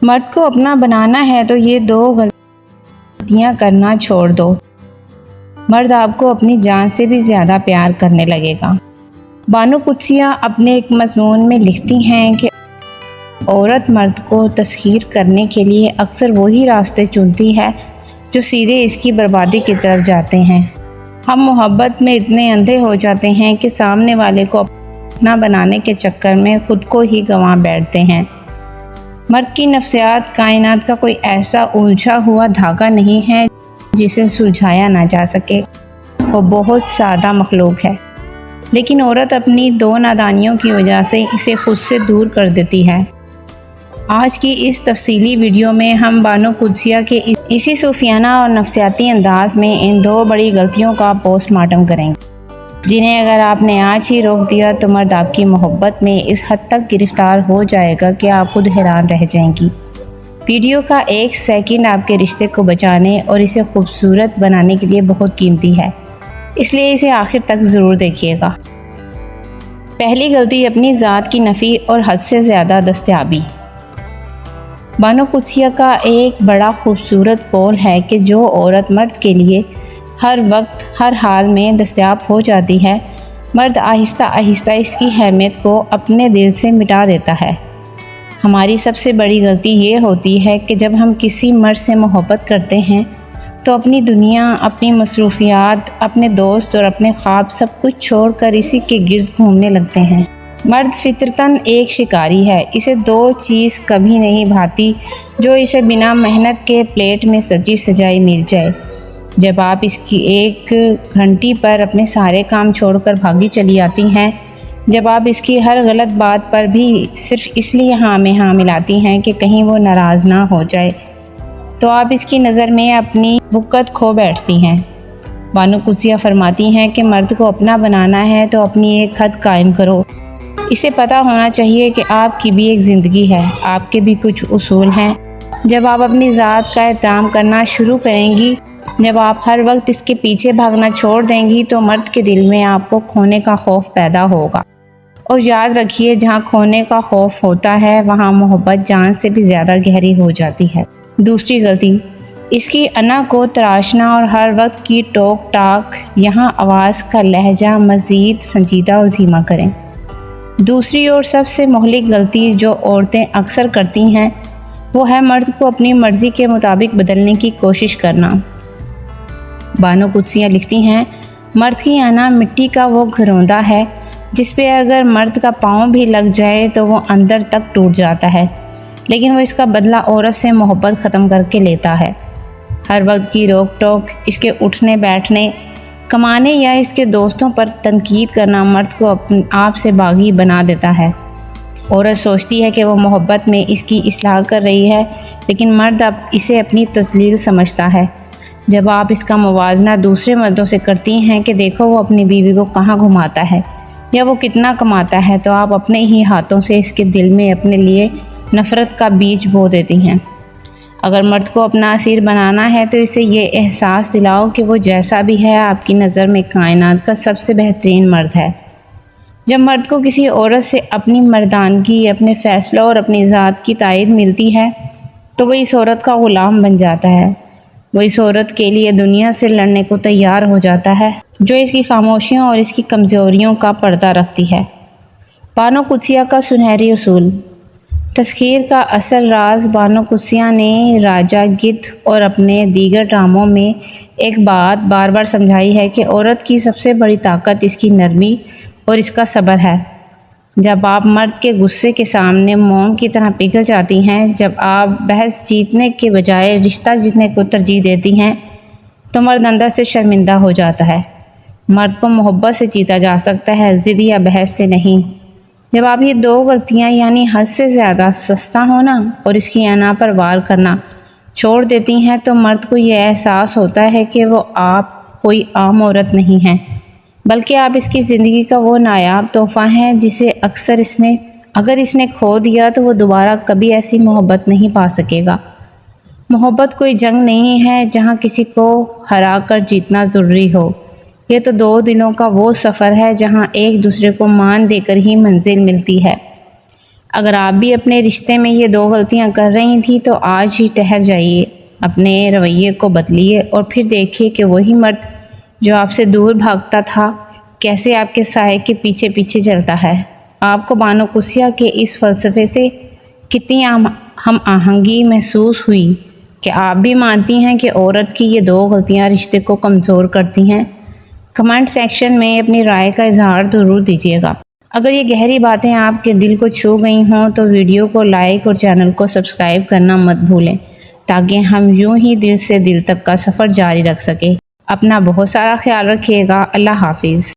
مرد کو اپنا بنانا ہے تو یہ دو غلطیاں کرنا چھوڑ دو، مرد آپ کو اپنی جان سے بھی زیادہ پیار کرنے لگے گا۔ بانو قدسیہ اپنے ایک مضمون میں لکھتی ہیں کہ عورت مرد کو تسخیر کرنے کے لیے اکثر وہی راستے چنتی ہے جو سیدھے اس کی بربادی کی طرف جاتے ہیں۔ ہم محبت میں اتنے اندھے ہو جاتے ہیں کہ سامنے والے کو اپنا بنانے کے چکر میں خود کو ہی گنوا بیٹھتے ہیں۔ مرد کی نفسیات کائنات کا کوئی ایسا الجھا ہوا دھاگا نہیں ہے جسے سلجھایا نہ جا سکے، وہ بہت سادہ مخلوق ہے، لیکن عورت اپنی دو نادانیوں کی وجہ سے اسے خود سے دور کر دیتی ہے۔ آج کی اس تفصیلی ویڈیو میں ہم بانو قدسیہ کے اسی صوفیانہ اور نفسیاتی انداز میں ان دو بڑی غلطیوں کا پوسٹ مارٹم کریں گے، جنہیں اگر آپ نے آج ہی روک دیا تو مرد آپ کی محبت میں اس حد تک گرفتار ہو جائے گا کہ آپ خود حیران رہ جائیں گی۔ ویڈیو کا ایک سیکنڈ آپ کے رشتے کو بچانے اور اسے خوبصورت بنانے کے لیے بہت قیمتی ہے، اس لیے اسے آخر تک ضرور دیکھیے گا۔ پہلی غلطی، اپنی ذات کی نفی اور حد سے زیادہ دستیابی۔ بانو قدسیہ کا ایک بڑا خوبصورت قول ہے کہ جو عورت مرد کے لیے ہر وقت ہر حال میں دستیاب ہو جاتی ہے، مرد آہستہ آہستہ اس کی اہمیت کو اپنے دل سے مٹا دیتا ہے۔ ہماری سب سے بڑی غلطی یہ ہوتی ہے کہ جب ہم کسی مرد سے محبت کرتے ہیں تو اپنی دنیا، اپنی مصروفیات، اپنے دوست اور اپنے خواب سب کچھ چھوڑ کر اسی کے گرد گھومنے لگتے ہیں۔ مرد فطرتاً ایک شکاری ہے، اسے دو چیز کبھی نہیں بھاتی جو اسے بنا محنت کے پلیٹ میں سجی سجائی مل جائے۔ جب آپ اس کی ایک گھنٹی پر اپنے سارے کام چھوڑ کر بھاگی چلی آتی ہیں، جب آپ اس کی ہر غلط بات پر بھی صرف اس لیے ہاں میں ہاں ملاتی ہیں کہ کہیں وہ ناراض نہ ہو جائے، تو آپ اس کی نظر میں اپنی وقت کھو بیٹھتی ہیں۔ بانو قدسیہ فرماتی ہیں کہ مرد کو اپنا بنانا ہے تو اپنی ایک حد قائم کرو۔ اسے پتہ ہونا چاہیے کہ آپ کی بھی ایک زندگی ہے، آپ کے بھی کچھ اصول ہیں۔ جب آپ اپنی ذات کا احترام کرنا شروع کریں گی، جب آپ ہر وقت اس کے پیچھے بھاگنا چھوڑ دیں گی تو مرد کے دل میں آپ کو کھونے کا خوف پیدا ہوگا۔ اور یاد رکھیے، جہاں کھونے کا خوف ہوتا ہے وہاں محبت جان سے بھی زیادہ گہری ہو جاتی ہے۔ دوسری غلطی، اس کی انا کو تراشنا اور ہر وقت کی ٹوک ٹاک۔ یہاں آواز کا لہجہ مزید سنجیدہ اور دھیما کریں۔ دوسری اور سب سے مہلک غلطی جو عورتیں اکثر کرتی ہیں وہ ہے مرد کو اپنی مرضی کے مطابق بدلنے کی کوشش کرنا۔ بانو قدسیہ لکھتی ہیں، مرد کی انا مٹی کا وہ گھروندہ ہے جس پہ اگر مرد کا پاؤں بھی لگ جائے تو وہ اندر تک ٹوٹ جاتا ہے، لیکن وہ اس کا بدلہ عورت سے محبت ختم کر کے لیتا ہے۔ ہر وقت کی روک ٹوک، اس کے اٹھنے بیٹھنے، کمانے یا اس کے دوستوں پر تنقید کرنا مرد کو آپ سے باغی بنا دیتا ہے۔ عورت سوچتی ہے کہ وہ محبت میں اس کی اصلاح کر رہی ہے، لیکن مرد اب اسے اپنی تذلیل سمجھتا ہے۔ جب آپ اس کا موازنہ دوسرے مردوں سے کرتی ہیں کہ دیکھو وہ اپنی بیوی کو کہاں گھماتا ہے یا وہ کتنا کماتا ہے، تو آپ اپنے ہی ہاتھوں سے اس کے دل میں اپنے لیے نفرت کا بیج بو دیتی ہیں۔ اگر مرد کو اپنا اسیر بنانا ہے تو اسے یہ احساس دلاؤ کہ وہ جیسا بھی ہے آپ کی نظر میں کائنات کا سب سے بہترین مرد ہے۔ جب مرد کو کسی عورت سے اپنی مردانگی، اپنے فیصلوں اور اپنی ذات کی تائید ملتی ہے تو وہ اس عورت کا غلام بن جاتا ہے۔ وہ اس عورت کے لیے دنیا سے لڑنے کو تیار ہو جاتا ہے جو اس کی خاموشیوں اور اس کی کمزوریوں کا پردہ رکھتی ہے۔ بانو قدسیہ کا سنہری اصول۔ تسخیر کا اصل راز بانو قدسیہ نے راجہ گدھ اور اپنے دیگر ڈراموں میں ایک بات بار بار سمجھائی ہے کہ عورت کی سب سے بڑی طاقت اس کی نرمی اور اس کا صبر ہے۔ جب آپ مرد کے غصے کے سامنے موم کی طرح پگھل جاتی ہیں، جب آپ بحث جیتنے کے بجائے رشتہ جیتنے کو ترجیح دیتی ہیں، تو مرد اندر سے شرمندہ ہو جاتا ہے۔ مرد کو محبت سے جیتا جا سکتا ہے، ضد یا بحث سے نہیں۔ جب آپ یہ دو غلطیاں یعنی حد سے زیادہ سستا ہونا اور اس کی انا پر وار کرنا چھوڑ دیتی ہیں تو مرد کو یہ احساس ہوتا ہے کہ وہ آپ کوئی عام عورت نہیں ہیں، بلکہ آپ اس کی زندگی کا وہ نایاب تحفہ ہیں جسے اگر اس نے کھو دیا تو وہ دوبارہ کبھی ایسی محبت نہیں پا سکے گا۔ محبت کوئی جنگ نہیں ہے جہاں کسی کو ہرا کر جیتنا ضروری ہو۔ یہ تو دو دلوں کا وہ سفر ہے جہاں ایک دوسرے کو مان دے کر ہی منزل ملتی ہے۔ اگر آپ بھی اپنے رشتے میں یہ 2 غلطیاں کر رہی تھیں تو آج ہی ٹھہر جائیے، اپنے رویے کو بدلیے اور پھر دیکھیے کہ وہی مرد جو آپ سے دور بھاگتا تھا کیسے آپ کے سائے کے پیچھے پیچھے چلتا ہے۔ آپ کو بانو قدسیہ کے اس فلسفے سے کتنی ہم آہنگی محسوس ہوئی کہ آپ بھی مانتی ہیں کہ عورت کی یہ 2 غلطیاں رشتے کو کمزور کرتی ہیں؟ کمنٹ سیکشن میں اپنی رائے کا اظہار ضرور دیجیے گا۔ اگر یہ گہری باتیں آپ کے دل کو چھو گئی ہوں تو ویڈیو کو لائک اور چینل کو سبسکرائب کرنا مت بھولیں تاکہ ہم یوں ہی دل سے دل تک کا سفر جاری رکھ سکیں۔ اپنا بہت سارا خیال رکھیے گا۔ اللہ حافظ۔